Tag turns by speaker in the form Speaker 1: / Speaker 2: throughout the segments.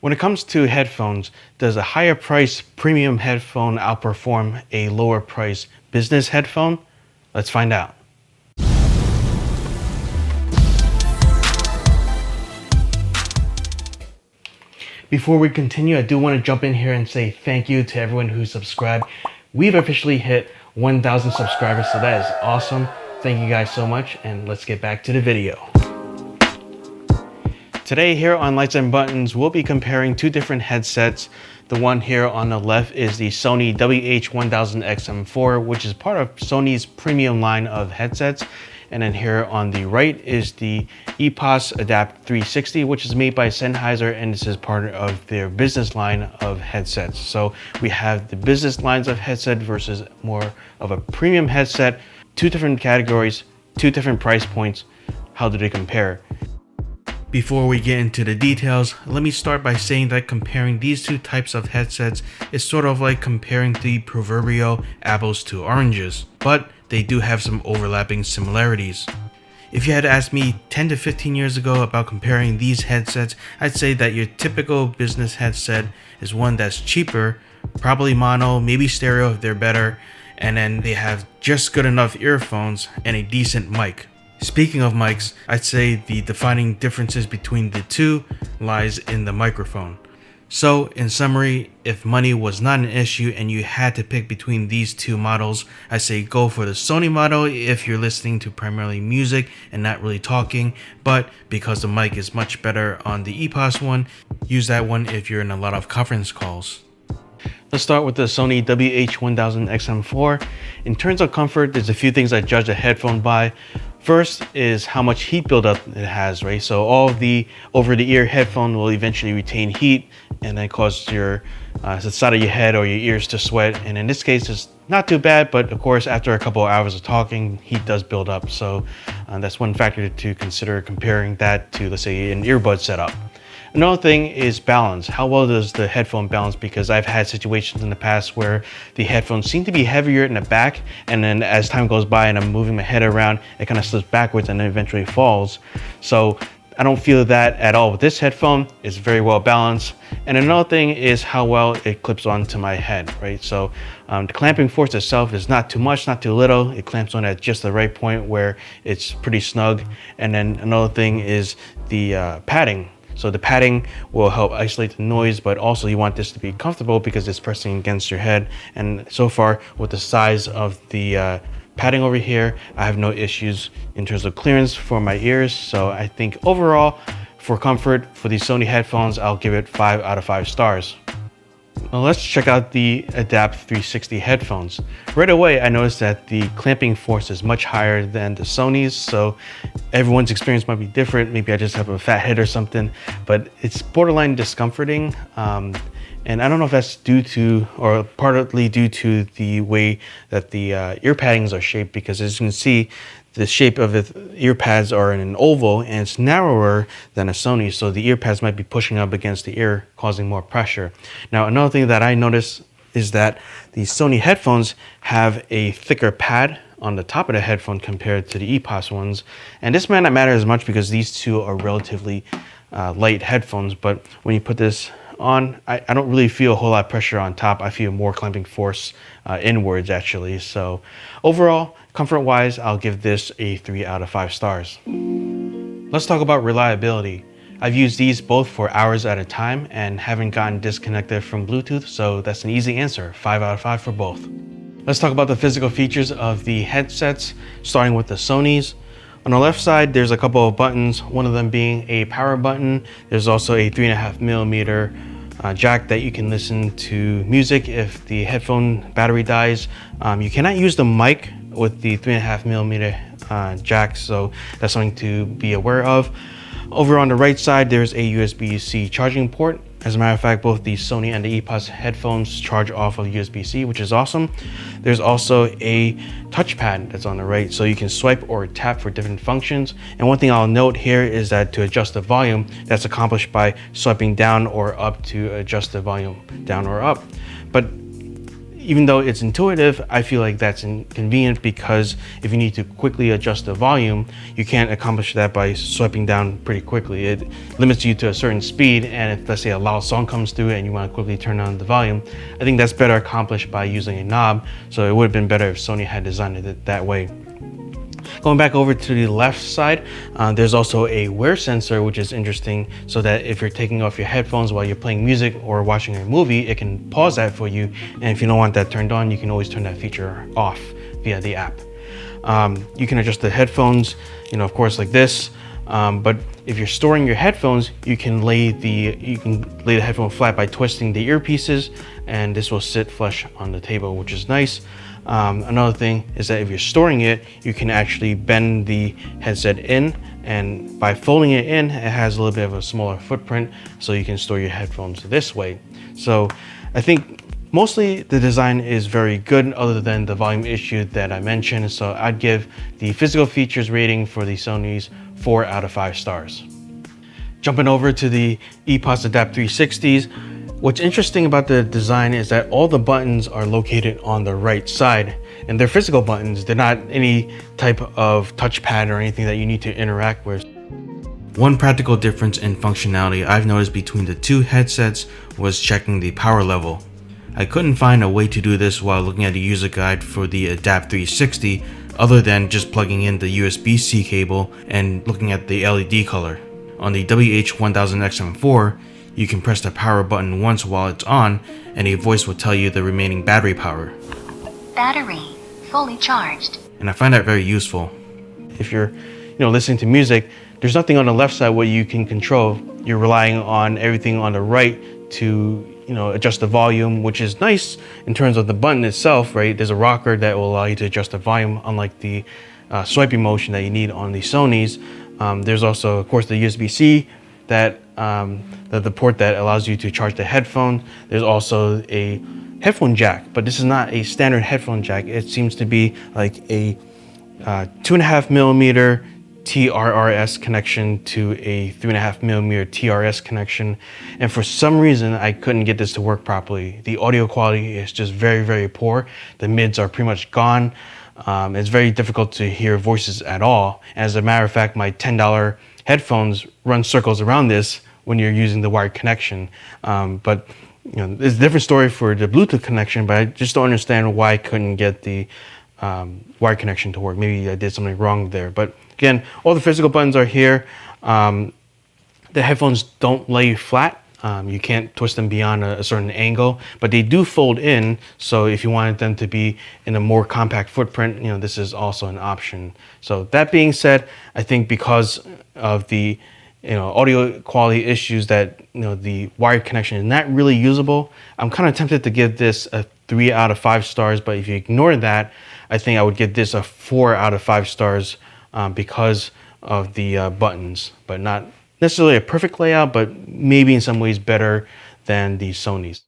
Speaker 1: When it comes to headphones, does a higher price premium headphone outperform a lower price business headphone? Let's find out. Before we continue, I do want to jump in here and say thank you to everyone who subscribed. We've officially hit 1,000 subscribers, so that is awesome. Thank you guys so much, and let's get back to the video. Today here on Lights and Buttons, we'll be comparing two different headsets. The one here on the left is the Sony WH-1000XM4, which is part of Sony's premium line of headsets. And then here on the right is the EPOS Adapt 360, which is made by Sennheiser, and this is part of their business line of headsets. So we have the business lines of headset versus more of a premium headset. Two different categories, two different price points. How do they compare? Before we get into the details, let me start by saying that comparing these two types of headsets is sort of like comparing the proverbial apples to oranges, but they do have some overlapping similarities. If you had asked me 10 to 15 years ago about comparing these headsets, I'd say that your typical business headset is one that's cheaper, probably mono, maybe stereo if they're better, and then they have just good enough earphones and a decent mic. Speaking of mics, I'd say the defining differences between the two lies in the microphone. So in summary, if money was not an issue and you had to pick between these two models, I say go for the Sony model if you're listening to primarily music and not really talking, but because the mic is much better on the EPOS one, use that one if you're in a lot of conference calls. Let's start with the Sony WH-1000XM4. In terms of comfort, there's a few things I judge a headphone by. First is how much heat buildup it has, right? So all of the over-the-ear headphone will eventually retain heat and then cause the side of your head or your ears to sweat. And in this case, it's not too bad, but of course, after a couple of hours of talking, heat does build up. So that's one factor to consider comparing that to, let's say, an earbud setup. Another thing is balance. How well does the headphone balance? Because I've had situations in the past where the headphones seem to be heavier in the back, and then as time goes by and I'm moving my head around, it kind of slips backwards and then eventually falls. So I don't feel that at all with this headphone. It's very well balanced. And another thing is how well it clips onto my head, right? So the clamping force itself is not too much, not too little. It clamps on at just the right point where it's pretty snug. And then another thing is the padding. So the padding will help isolate the noise, but also you want this to be comfortable because it's pressing against your head. And so far with the size of the padding over here, I have no issues in terms of clearance for my ears. So I think overall for comfort for these Sony headphones, I'll give it 5 out of 5 stars. Now let's check out the Adapt 360 headphones. Right away, I noticed that the clamping force is much higher than the Sony's, so everyone's experience might be different. Maybe I just have a fat head or something, but it's borderline discomforting. And I don't know if that's due to, or partly due to the way that the ear paddings are shaped, because as you can see, the shape of the ear pads are in an oval and it's narrower than a Sony, so the ear pads might be pushing up against the ear, causing more pressure. Now, another thing that I noticed is that the Sony headphones have a thicker pad on the top of the headphone compared to the EPOS ones. And this might not matter as much because these two are relatively light headphones, but when you put this on, I don't really feel a whole lot of pressure on top. I feel more clamping force inwards actually. So overall, comfort wise, I'll give this a 3 out of 5 stars. Let's talk about reliability. I've used these both for hours at a time and haven't gotten disconnected from Bluetooth, so that's an easy answer, 5 out of 5 for both. Let's talk about the physical features of the headsets, starting with the Sonys. On the left side, there's a couple of buttons, one of them being a power button. There's also a 3.5mm jack that you can listen to music if the headphone battery dies. You cannot use the mic with the 3.5mm jack, so that's something to be aware of. Over on the right side, there's a USB-C charging port. As a matter of fact, both the Sony and the EPOS headphones charge off of USB-C, which is awesome. There's also a touchpad that's on the right, so you can swipe or tap for different functions. And one thing I'll note here is that to adjust the volume, that's accomplished by swiping down or up to adjust the volume down or up. But even though it's intuitive, I feel like that's inconvenient because if you need to quickly adjust the volume, you can't accomplish that by swiping down pretty quickly. It limits you to a certain speed, and if, let's say, a loud song comes through and you want to quickly turn on the volume, I think that's better accomplished by using a knob. So it would have been better if Sony had designed it that way. Going back over to the left side, there's also a wear sensor, which is interesting, so that if you're taking off your headphones while you're playing music or watching a movie, it can pause that for you. And if you don't want that turned on, you can always turn that feature off via the app. You can adjust the headphones, of course, like this. But if you're storing your headphones, you can lay the headphone flat by twisting the earpieces, and this will sit flush on the table, which is nice. Another thing is that if you're storing it, you can actually bend the headset in, and by folding it in, it has a little bit of a smaller footprint, so you can store your headphones this way. So I think mostly the design is very good, other than the volume issue that I mentioned. So I'd give the physical features rating for the Sony's 4 out of 5 stars. Jumping over to the EPOS Adapt 360s, what's interesting about the design is that all the buttons are located on the right side, and they're physical buttons. They're not any type of touchpad or anything that you need to interact with. One practical difference in functionality I've noticed between the two headsets was checking the power level. I couldn't find a way to do this while looking at the user guide for the Adapt 360 other than just plugging in the USB-C cable and looking at the LED color. On the WH-1000XM4, you can press the power button once while it's on, and a voice will tell you the remaining battery power.
Speaker 2: Battery fully charged.
Speaker 1: And I find that very useful. If you're, listening to music, there's nothing on the left side where you can control. You're relying on everything on the right to, adjust the volume, which is nice in terms of the button itself, right? There's a rocker that will allow you to adjust the volume, unlike the swiping motion that you need on the Sonys. There's also, of course, the USB-C that the port that allows you to charge the headphone. There's also a headphone jack, but this is not a standard headphone jack. It seems to be like a 2.5mm TRRS connection to a 3.5mm TRS connection. And for some reason, I couldn't get this to work properly. The audio quality is just very, very poor. The mids are pretty much gone. It's very difficult to hear voices at all. As a matter of fact, my $10 headphones run circles around this when you're using the wired connection. But it's a different story for the Bluetooth connection, but I just don't understand why I couldn't get the wired connection to work. Maybe I did something wrong there. But again, all the physical buttons are here. The headphones don't lay flat. You can't twist them beyond a certain angle, but they do fold in. So if you wanted them to be in a more compact footprint, this is also an option. So that being said, I think because of the audio quality issues that the wired connection is not really usable, I'm kind of tempted to give this a 3 out of 5 stars. But if you ignore that, I think I would give this a 4 out of 5 stars because of the buttons, but not necessarily a perfect layout, but maybe in some ways better than the Sonys.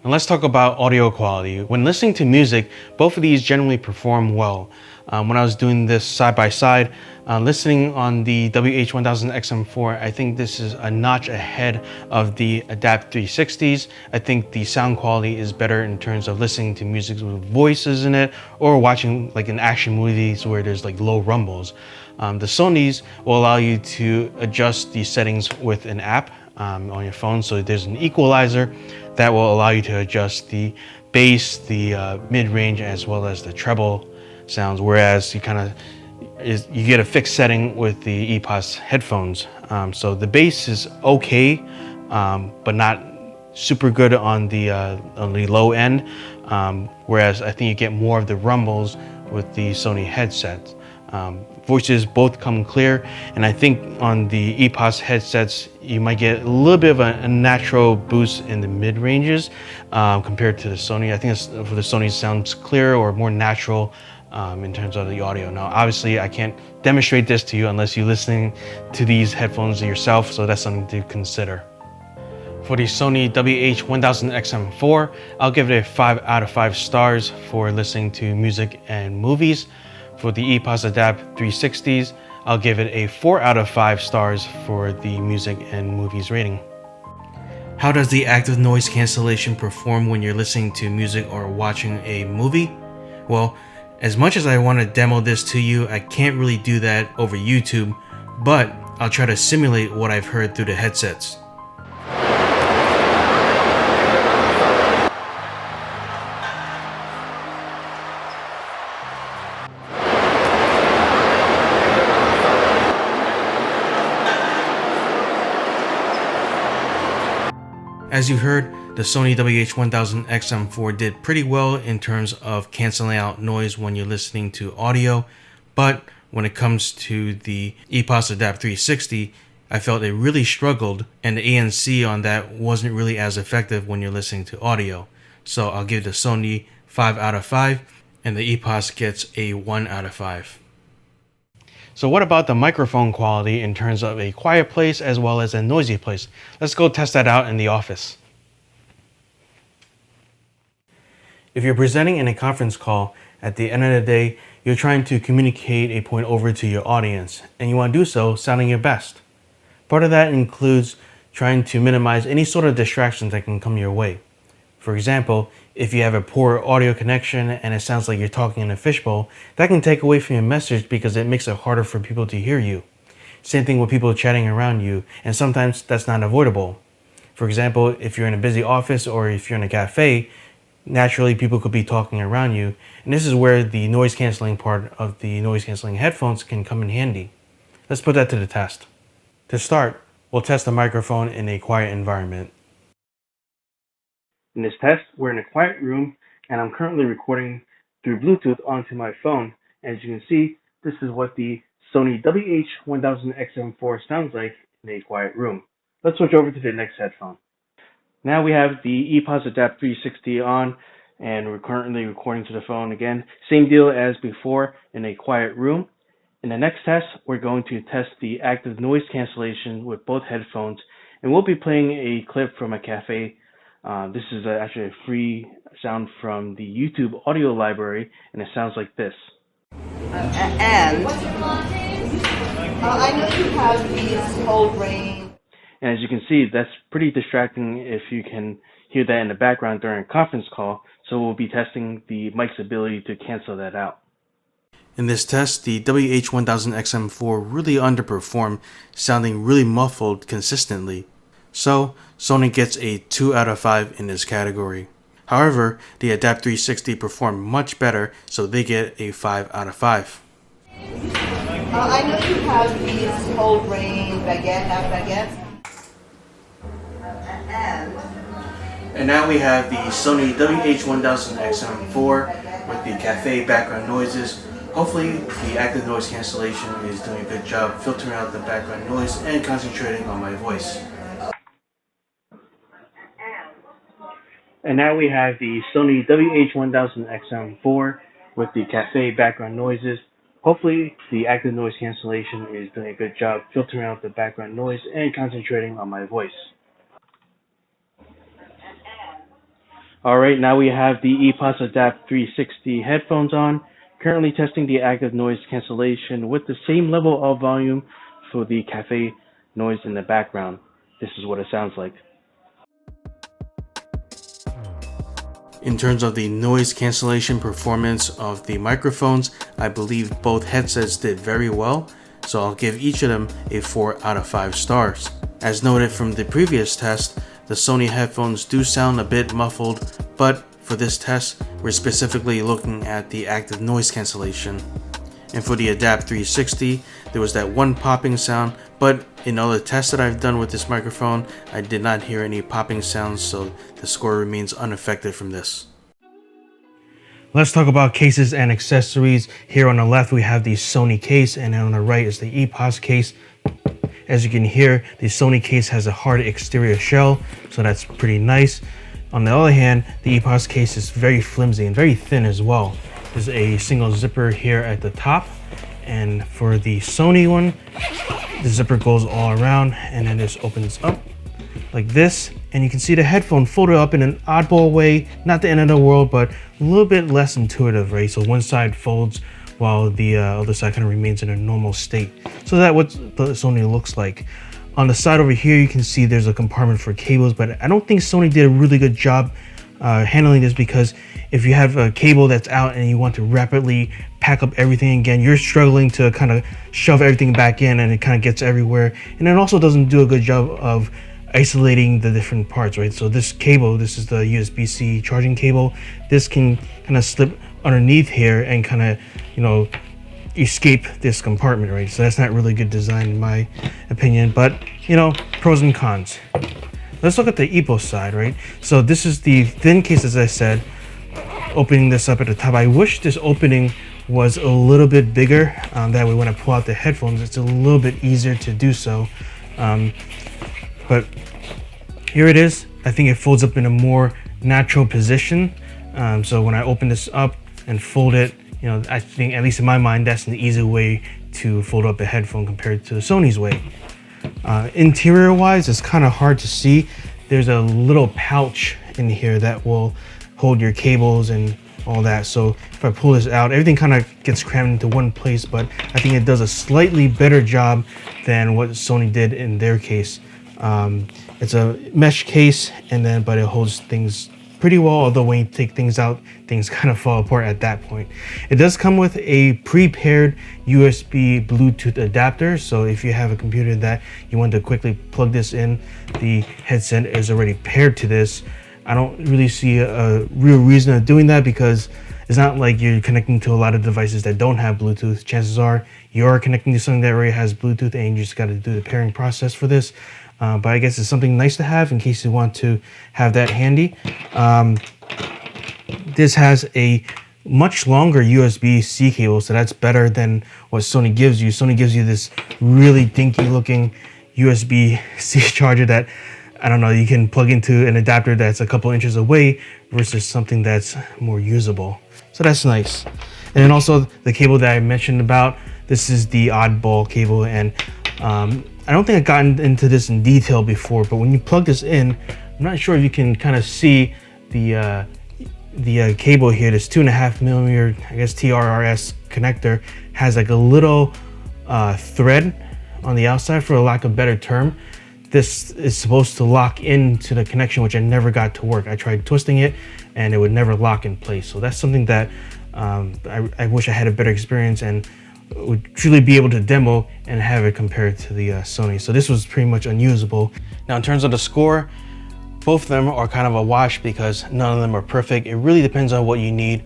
Speaker 1: And let's talk about audio quality. When listening to music, both of these generally perform well. When I was doing this side by side, listening on the WH-1000XM4, I think this is a notch ahead of the Adapt 360s. I think the sound quality is better in terms of listening to music with voices in it, or watching like an action movies where there's like low rumbles. The Sonys will allow you to adjust the settings with an app on your phone. So there's an equalizer that will allow you to adjust the bass, the mid-range, as well as the treble sounds, whereas you get a fixed setting with the EPOS headphones. So the bass is okay, but not super good on the low end, whereas I think you get more of the rumbles with the Sony headsets. Voices both come clear, and I think on the EPOS headsets you might get a little bit of a natural boost in the mid-ranges compared to the Sony. I think for the Sony, it sounds clearer or more natural in terms of the audio. Now, obviously, I can't demonstrate this to you unless you're listening to these headphones yourself, so that's something to consider. For the Sony WH-1000XM4, I'll give it a 5 out of 5 stars for listening to music and movies. For the EPOS Adapt 360s, I'll give it a 4 out of 5 stars for the music and movies rating. How does the active noise cancellation perform when you're listening to music or watching a movie? Well, as much as I want to demo this to you, I can't really do that over YouTube, but I'll try to simulate what I've heard through the headsets. As you heard, the Sony WH-1000XM4 did pretty well in terms of canceling out noise when you're listening to audio, but when it comes to the EPOS Adapt 360, I felt it really struggled, and the ANC on that wasn't really as effective when you're listening to audio. So I'll give the Sony 5 out of 5, and the EPOS gets a 1 out of 5. So what about the microphone quality in terms of a quiet place as well as a noisy place? Let's go test that out in the office. If you're presenting in a conference call, at the end of the day, you're trying to communicate a point over to your audience, and you want to do so sounding your best. Part of that includes trying to minimize any sort of distractions that can come your way. For example, if you have a poor audio connection and it sounds like you're talking in a fishbowl, that can take away from your message because it makes it harder for people to hear you. Same thing with people chatting around you, and sometimes that's not avoidable. For example, if you're in a busy office or if you're in a cafe, naturally people could be talking around you, and this is where the noise canceling part of the noise canceling headphones can come in handy. Let's put that to the test. To start, we'll test the microphone in a quiet environment. In this test, we're in a quiet room, and I'm currently recording through Bluetooth onto my phone. As you can see, this is what the Sony WH-1000XM4 sounds like in a quiet room. Let's switch over to the next headphone. Now we have the EPOS Adapt 360 on, and we're currently recording to the phone again. Same deal as before in a quiet room. In the next test, we're going to test the active noise cancellation with both headphones, and we'll be playing a clip from a cafe. This is actually a free sound from the YouTube audio library, and it sounds like this.
Speaker 3: I know you have these whole range.
Speaker 1: And as you can see, that's pretty distracting if you can hear that in the background during a conference call, so we'll be testing the mic's ability to cancel that out. In this test, the WH-1000XM4 really underperformed, sounding really muffled consistently. So, Sony gets a 2 out of 5 in this category. However, the Adapt 360 performed much better, so they get a 5 out of 5.
Speaker 3: I know you have these whole range, baguette.
Speaker 1: And now we have the Sony WH-1000XM4 with the cafe background noises. Hopefully, the active noise cancellation is doing a good job filtering out the background noise and concentrating on my voice. And now we have the Sony WH-1000XM4 with the cafe background noises. Hopefully, the active noise cancellation is doing a good job filtering out the background noise and concentrating on my voice. Alright, now we have the EPOS Adapt 360 headphones on. Currently testing the active noise cancellation with the same level of volume for the cafe noise in the background. This is what it sounds like. In terms of the noise cancellation performance of the microphones, I believe both headsets did very well, so I'll give each of them a 4 out of 5 stars. As noted from the previous test, the Sony headphones do sound a bit muffled, but for this test, we're specifically looking at the active noise cancellation. And for the Adapt 360, there was that one popping sound, but in all the tests that I've done with this microphone, I did not hear any popping sounds, so the score remains unaffected from this. Let's talk about cases and accessories. Here on the left, we have the Sony case, and on the right is the EPOS case. As you can hear, the Sony case has a hard exterior shell, so that's pretty nice. On the other hand, the EPOS case is very flimsy and very thin as well. There's a single zipper here at the top, and for the Sony one, the zipper goes all around and then this opens up like this, and you can see the headphone folded up in an oddball way, not the end of the world, but a little bit less intuitive, right? So one side folds while the other side kind of remains in a normal state. So that's what the Sony looks like. On the side over here, you can see there's a compartment for cables, but I don't think Sony did a really good job handling this, because if you have a cable that's out and you want to rapidly pack up everything again, you're struggling to kind of shove everything back in, and it kind of gets everywhere. And it also doesn't do a good job of isolating the different parts, right? So this cable, this is the USB-C charging cable. This can kind of slip underneath here and kind of, you know, escape this compartment, right? So that's not really good design in my opinion, but you know, pros and cons. Let's look at the EPOS side, right? So this is the thin case, as I said, opening this up at the top. I wish this opening was a little bit bigger. That way when I pull out the headphones, it's a little bit easier to do so. But here it is. I think it folds up in a more natural position. So when I open this up and fold it, you know, I think, at least in my mind, that's an easy way to fold up a headphone compared to Sony's way. Interior wise, it's kind of hard to see. There's a little pouch in here that will hold your cables and all that. So if I pull this out, everything kind of gets crammed into one place, but I think it does a slightly better job than what Sony did in their case. It's a mesh case, but it holds things pretty well, although when you take things out, things kind of fall apart at that point. It does come with a pre-paired USB Bluetooth adapter, so if you have a computer that you want to quickly plug this in, the headset is already paired to this. I don't really see a real reason of doing that, because it's not like you're connecting to a lot of devices that don't have Bluetooth. Chances are you're connecting to something that already has Bluetooth, and you just got to do the pairing process for this. But I guess it's something nice to have in case you want to have that handy. This has a much longer USB-C cable, so that's better than what Sony gives you. Sony gives you this really dinky looking USB-C charger that, I don't know, you can plug into an adapter that's a couple inches away versus something that's more usable. So that's nice. And then also the cable that I mentioned about, this is the oddball cable, and I don't think I've gotten into this in detail before, but when you plug this in, I'm not sure if you can kind of see the cable here. This 2.5 millimeter, I guess, TRRS connector has like a little thread on the outside, for a lack of a better term. This is supposed to lock into the connection, which I never got to work. I tried twisting it and it would never lock in place. So that's something that I wish I had a better experience and would truly be able to demo and have it compared to the Sony. So this was pretty much unusable. Now in terms of the score, both of them are kind of a wash because none of them are perfect. It really depends on what you need.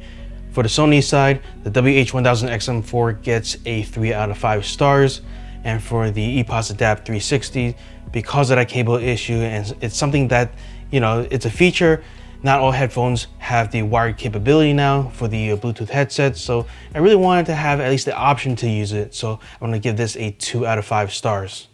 Speaker 1: For the Sony side, the WH-1000XM4 gets a 3 out of 5 stars. And for the EPOS Adapt 360, because of that cable issue, and it's something that, you know, it's a feature. Not all headphones have the wired capability now for the Bluetooth headsets, so I really wanted to have at least the option to use it, so I'm going to give this a 2 out of 5 stars.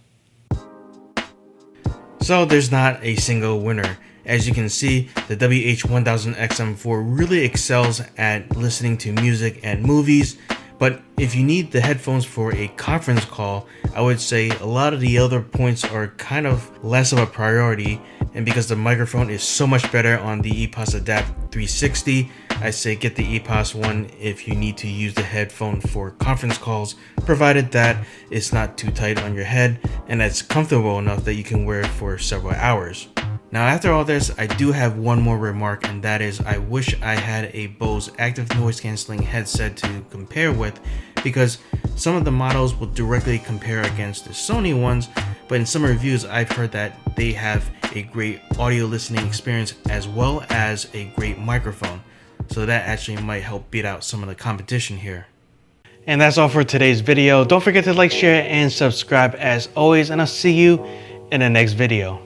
Speaker 1: So there's not a single winner. As you can see, the WH-1000XM4 really excels at listening to music and movies, but if you need the headphones for a conference call, I would say a lot of the other points are kind of less of a priority. And because the microphone is so much better on the EPOS Adapt 360, I say get the EPOS one if you need to use the headphone for conference calls, provided that it's not too tight on your head and it's comfortable enough that you can wear it for several hours. Now after all this, I do have one more remark, and that is I wish I had a Bose active noise cancelling headset to compare with, because some of the models will directly compare against the Sony ones, but in some reviews I've heard that they have a great audio listening experience as well as a great microphone. So that actually might help beat out some of the competition here. And that's all for today's video. Don't forget to like, share, and subscribe as always, and I'll see you in the next video.